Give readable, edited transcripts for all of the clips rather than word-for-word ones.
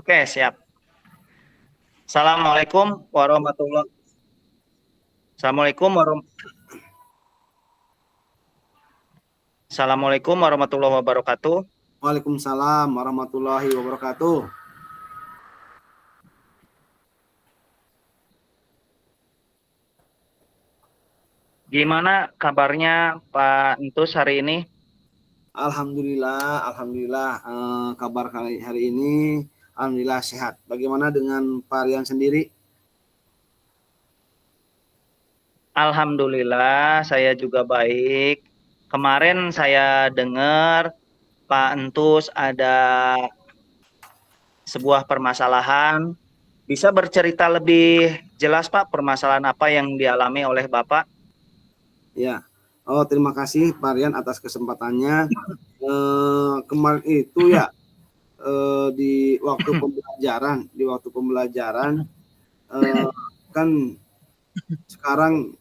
Oke, siap. Assalamualaikum warahmatullahi Assalamualaikum Assalamualaikum warahmatullahi wabarakatuh. Waalaikumsalam warahmatullahi wabarakatuh. Gimana kabarnya Pak Entus hari ini? Alhamdulillah, kabar hari ini alhamdulillah sehat. Bagaimana dengan Pak Rian sendiri? Alhamdulillah, saya juga baik. Kemarin saya dengar Pak Entus ada sebuah permasalahan. Bisa bercerita lebih jelas Pak, permasalahan apa yang dialami oleh Bapak? Ya, terima kasih Pak Rian atas kesempatannya. Kemarin itu ya di waktu pembelajaran, kan sekarang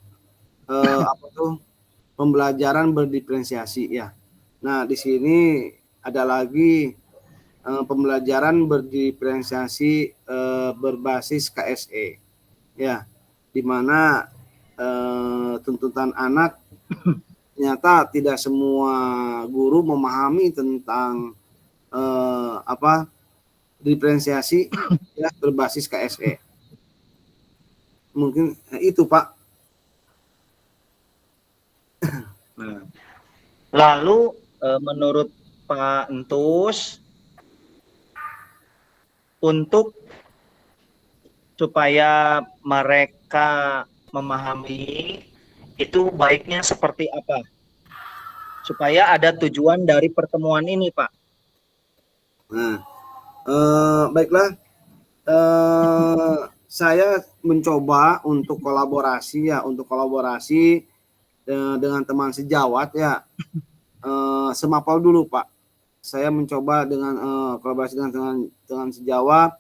pembelajaran berdiferensiasi ya. Nah, di sini ada lagi pembelajaran berdiferensiasi berbasis KSE ya, di mana tuntutan anak ternyata tidak semua guru memahami tentang diferensiasi ya berbasis KSE. Mungkin itu Pak. Lalu menurut Pak Entus, untuk supaya mereka memahami itu baiknya seperti apa? Supaya ada tujuan dari pertemuan ini, Pak. Nah, baiklah. Saya mencoba untuk kolaborasi dengan teman sejawat ya. Semapal dulu Pak. Saya mencoba dengan kolaborasi dengan sejawat.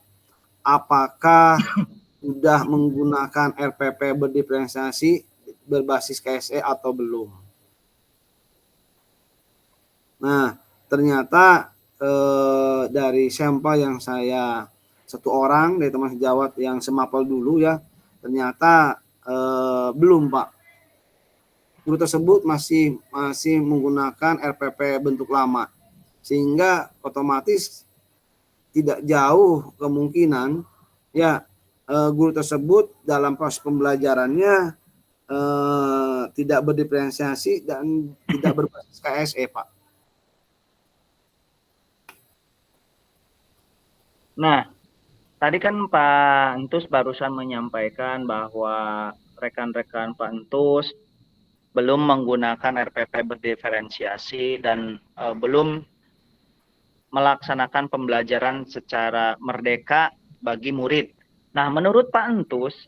Apakah sudah menggunakan RPP berdiferensiasi berbasis KSE atau belum? Nah, ternyata dari sampel yang saya satu orang dari teman sejawat yang semapel dulu ya, ternyata belum Pak. Guru tersebut masih menggunakan RPP bentuk lama, sehingga otomatis tidak jauh kemungkinan ya guru tersebut dalam proses pembelajarannya tidak berdiferensiasi dan tidak berbasis KSE Pak. Nah, tadi kan Pak Entus barusan menyampaikan bahwa rekan-rekan Pak Entus belum menggunakan RPP berdiferensiasi dan belum melaksanakan pembelajaran secara merdeka bagi murid. Nah, menurut Pak Entus,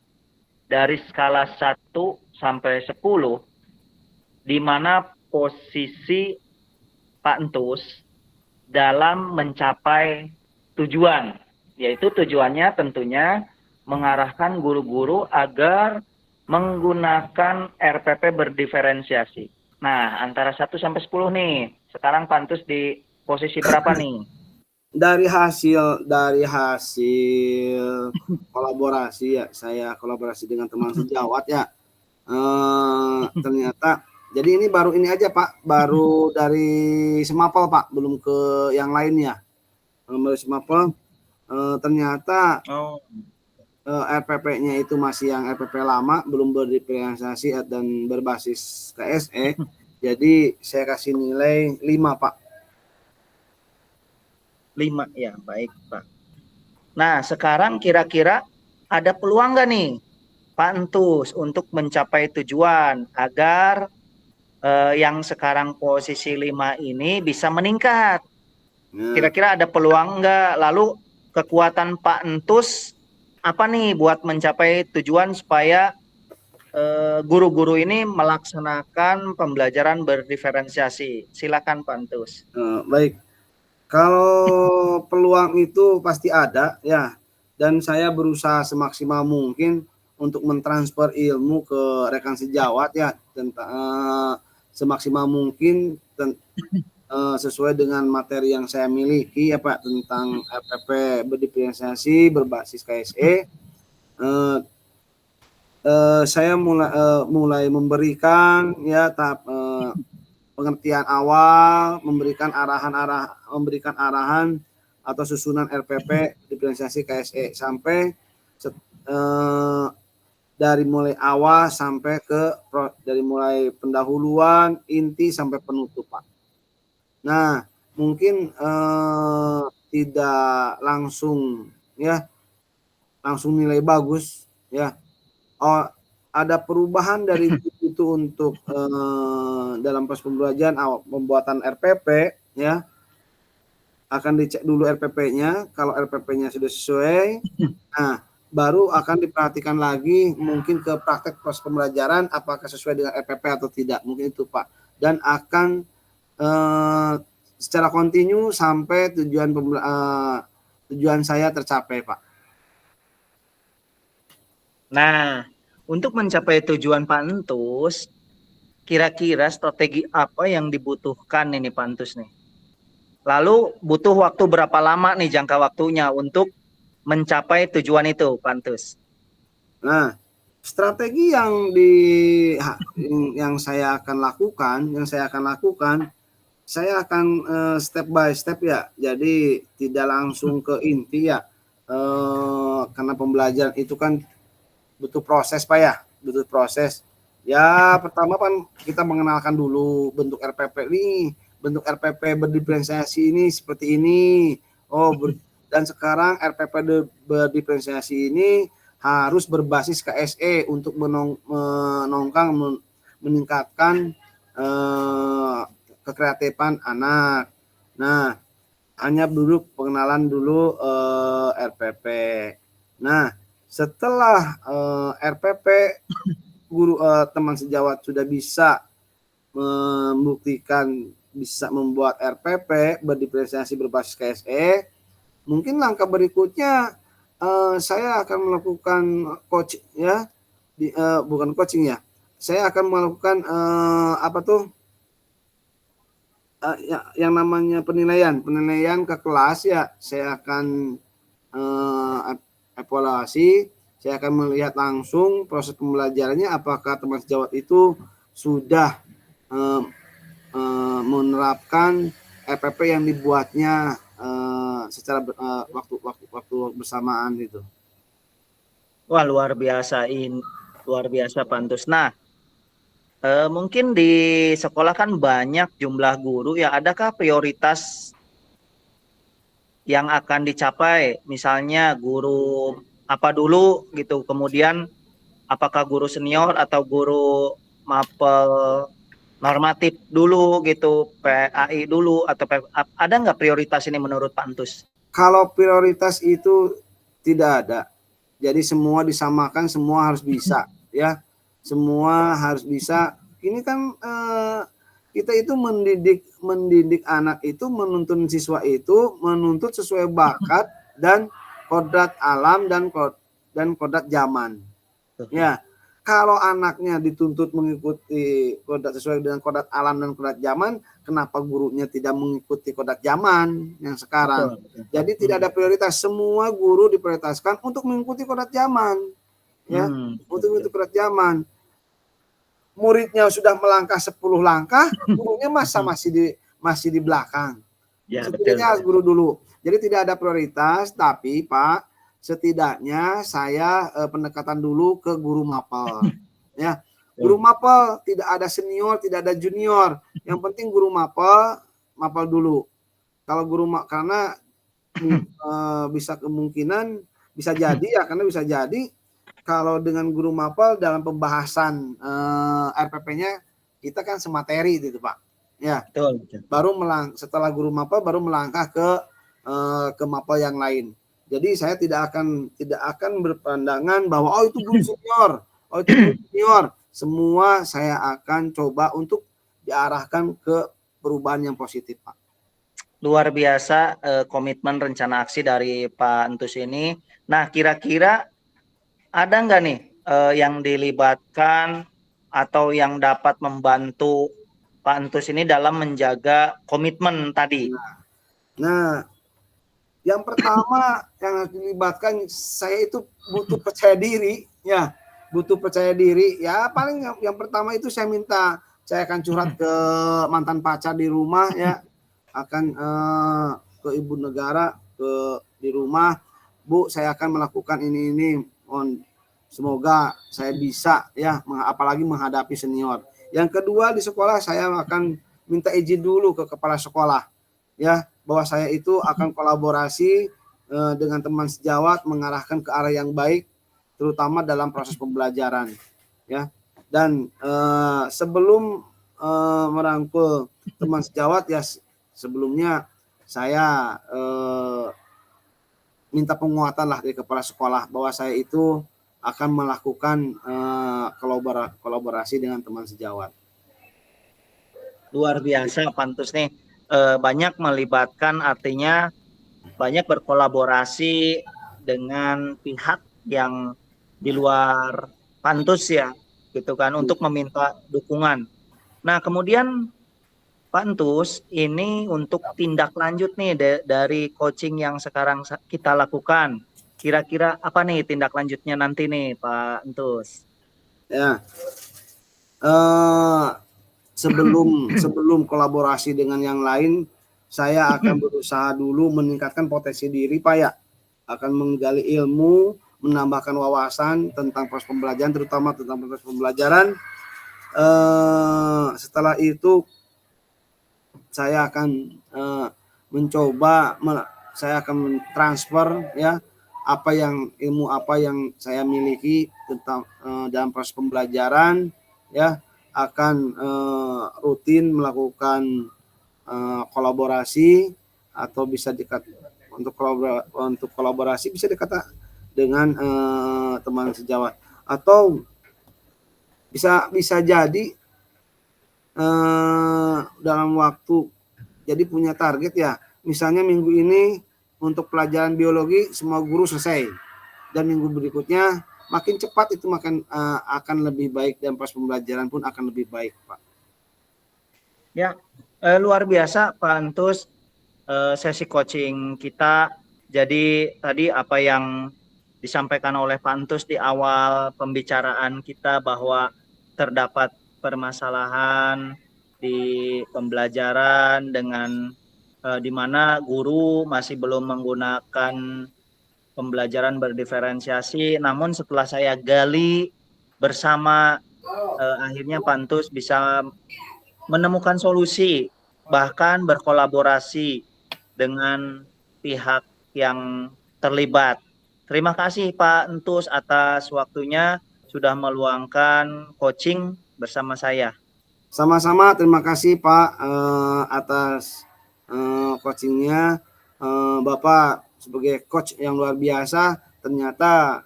dari skala 1 sampai 10, di mana posisi Pak Entus dalam mencapai tujuan, yaitu tujuannya tentunya mengarahkan guru-guru agar menggunakan RPP berdiferensiasi. Nah, antara 1 sampai 10 nih. Sekarang Pak Entus di posisi berapa nih? Dari hasil kolaborasi ya, saya kolaborasi dengan teman sejawat ya, ternyata jadi ini baru ini aja Pak, baru dari semapel Pak, belum ke yang lainnya. Baru semapel, ternyata RPP-nya itu masih yang RPP lama, belum berdiferensiasi dan berbasis KSE. Jadi saya kasih nilai 5 Pak. 5 ya, baik Pak. Nah, sekarang kira-kira ada peluang nggak nih Pak Entus untuk mencapai tujuan agar yang sekarang posisi 5 ini bisa meningkat? Kira-kira ada peluang nggak? Lalu kekuatan Pak Entus apa nih buat mencapai tujuan supaya guru-guru ini melaksanakan pembelajaran berdiferensiasi? Silakan Pak Entus. Baik. Kalau peluang itu pasti ada ya, dan saya berusaha semaksimal mungkin untuk mentransfer ilmu ke rekan sejawat ya, tentang semaksimal mungkin sesuai dengan materi yang saya miliki ya Pak tentang RPP berdiferensiasi berbasis KSE. Saya mulai memberikan ya tahap pengertian awal, memberikan arahan atau susunan RPP diferensiasi KSE sampai dari mulai awal sampai dari mulai pendahuluan, inti sampai penutup Pak. Nah, mungkin tidak langsung ya langsung nilai bagus ya. Oh, ada perubahan dari itu untuk dalam proses pembelajaran pembuatan RPP ya. Akan dicek dulu RPP-nya, kalau RPP-nya sudah sesuai, nah baru akan diperhatikan lagi mungkin ke praktek proses pembelajaran apakah sesuai dengan RPP atau tidak, mungkin itu Pak. Dan akan secara kontinu sampai tujuan saya tercapai Pak. Nah, untuk mencapai tujuan Pak Entus, kira-kira strategi apa yang dibutuhkan ini Pak Entus nih? Lalu butuh waktu berapa lama nih jangka waktunya untuk mencapai tujuan itu Pak Entus? Nah, strategi yang saya akan lakukan, saya akan step by step ya. Jadi tidak langsung ke inti ya. Karena pembelajaran itu kan butuh proses Pak ya, butuh proses. Ya pertama kan kita mengenalkan dulu bentuk RPP nih, bentuk RPP berdiferensiasi ini seperti ini. Dan sekarang RPP berdiferensiasi ini harus berbasis KSE untuk meningkatkan kekreatifan anak. Nah, hanya dulu pengenalan dulu RPP. Nah, setelah RPP guru teman sejawat sudah bisa membuktikan bisa membuat RPP berdiferensiasi berbasis KSE, mungkin langkah berikutnya saya akan melakukan coaching ya, bukan coaching ya. Saya akan melakukan yang namanya penilaian ke kelas ya. Saya akan evaluasi, saya akan melihat langsung proses pembelajarannya apakah teman sejawat itu sudah menerapkan RPP yang dibuatnya secara waktu bersamaan gitu. Wah, luar biasa Pak Entus. Nah, mungkin di sekolah kan banyak jumlah guru ya, adakah prioritas yang akan dicapai, misalnya guru apa dulu gitu, kemudian apakah guru senior atau guru mapel normatif dulu gitu, PAI dulu, atau ada nggak prioritas ini menurut Pak Entus? Kalau prioritas itu tidak ada, jadi semua disamakan, semua harus bisa ya, semua harus bisa. Ini kan kita itu mendidik anak itu, menuntun siswa itu menuntut sesuai bakat dan kodrat alam dan kodrat zaman. Ya, kalau anaknya dituntut mengikuti kodrat sesuai dengan kodrat alam dan kodrat zaman, kenapa gurunya tidak mengikuti kodrat zaman yang sekarang? Jadi tidak ada prioritas, semua guru diprioritaskan untuk mengikuti kodrat zaman. Ya, untuk mengikuti kodrat zaman. Muridnya sudah melangkah 10 langkah, gurunya masih di belakang. Ya, setidaknya harus guru dulu. Jadi tidak ada prioritas, tapi Pak, setidaknya saya pendekatan dulu ke guru mapel. Ya, guru mapel tidak ada senior, tidak ada junior. Yang penting guru mapel dulu. Kalau karena bisa kemungkinan bisa jadi ya, karena bisa jadi kalau dengan guru mapel dalam pembahasan RPP-nya kita kan semateri gitu Pak. Ya. Betul. Baru setelah guru mapel baru melangkah ke mapel yang lain. Jadi saya tidak akan berpandangan bahwa itu guru senior, itu guru senior. Semua saya akan coba untuk diarahkan ke perubahan yang positif Pak. Luar biasa komitmen rencana aksi dari Pak Entus ini. Nah, kira-kira ada nggak nih yang dilibatkan atau yang dapat membantu Pak Entus ini dalam menjaga komitmen tadi? Nah, yang pertama yang harus dilibatkan, saya itu butuh percaya diri, ya, butuh percaya diri. Ya paling yang pertama itu saya akan curhat ke mantan pacar di rumah, ya, akan ke ibu negara, di rumah, Bu, saya akan melakukan ini, semoga saya bisa, ya, apalagi menghadapi senior. Yang kedua, di sekolah saya akan minta izin dulu ke kepala sekolah, ya, bahwa saya itu akan kolaborasi dengan teman sejawat, mengarahkan ke arah yang baik, terutama dalam proses pembelajaran, ya. Dan sebelum merangkul teman sejawat, ya, sebelumnya saya minta penguatan lah dari kepala sekolah bahwa saya itu akan melakukan kolaborasi dengan teman sejawat. Luar biasa Pak Entus nih, banyak melibatkan, artinya banyak berkolaborasi dengan pihak yang di luar Pak Entus, ya, gitu kan, untuk meminta dukungan. Nah, kemudian Pak Entus, ini untuk tindak lanjut nih dari coaching yang sekarang kita lakukan. Kira-kira apa nih tindak lanjutnya nanti nih Pak Entus? Ya, sebelum kolaborasi dengan yang lain, saya akan berusaha dulu meningkatkan potensi diri, Pak, ya. Akan menggali ilmu, menambahkan wawasan tentang proses pembelajaran, terutama tentang proses pembelajaran. Setelah itu saya akan saya akan mentransfer, ya, ilmu apa yang saya miliki tentang dalam proses pembelajaran, ya, akan rutin melakukan kolaborasi, atau bisa untuk kolaborasi bisa dikata dengan teman sejawat, atau bisa jadi dalam waktu, jadi punya target, ya, misalnya minggu ini untuk pelajaran biologi semua guru selesai, dan minggu berikutnya makin cepat itu akan lebih baik, dan proses pembelajaran pun akan lebih baik, Pak. Ya, luar biasa Pak Entus, sesi coaching kita. Jadi tadi apa yang disampaikan oleh Pak Entus di awal pembicaraan kita, bahwa terdapat permasalahan di pembelajaran dengan di mana guru masih belum menggunakan pembelajaran berdiferensiasi. Namun setelah saya gali bersama, akhirnya Pak Entus bisa menemukan solusi, bahkan berkolaborasi dengan pihak yang terlibat. Terima kasih Pak Entus atas waktunya, sudah meluangkan coaching bersama saya. Sama-sama, terima kasih Pak atas coachingnya. Bapak sebagai coach yang luar biasa, ternyata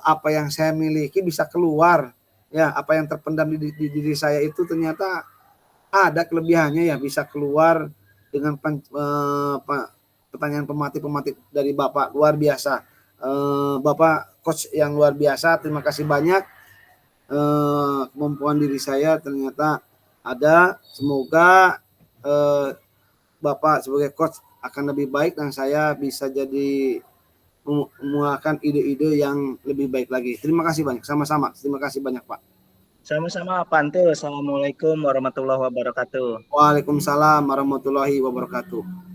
apa yang saya miliki bisa keluar, ya, apa yang terpendam di diri saya itu ternyata ada kelebihannya, ya, bisa keluar dengan pertanyaan pematih dari Bapak, luar biasa. Bapak coach yang luar biasa, terima kasih banyak. Kemampuan diri saya ternyata ada, semoga Bapak sebagai coach akan lebih baik, dan saya bisa jadi mengeluarkan ide-ide yang lebih baik lagi. Terima kasih banyak, sama-sama, terima kasih banyak Pak. Sama-sama Pak Entus. Assalamualaikum warahmatullahi wabarakatuh. Waalaikumsalam warahmatullahi wabarakatuh.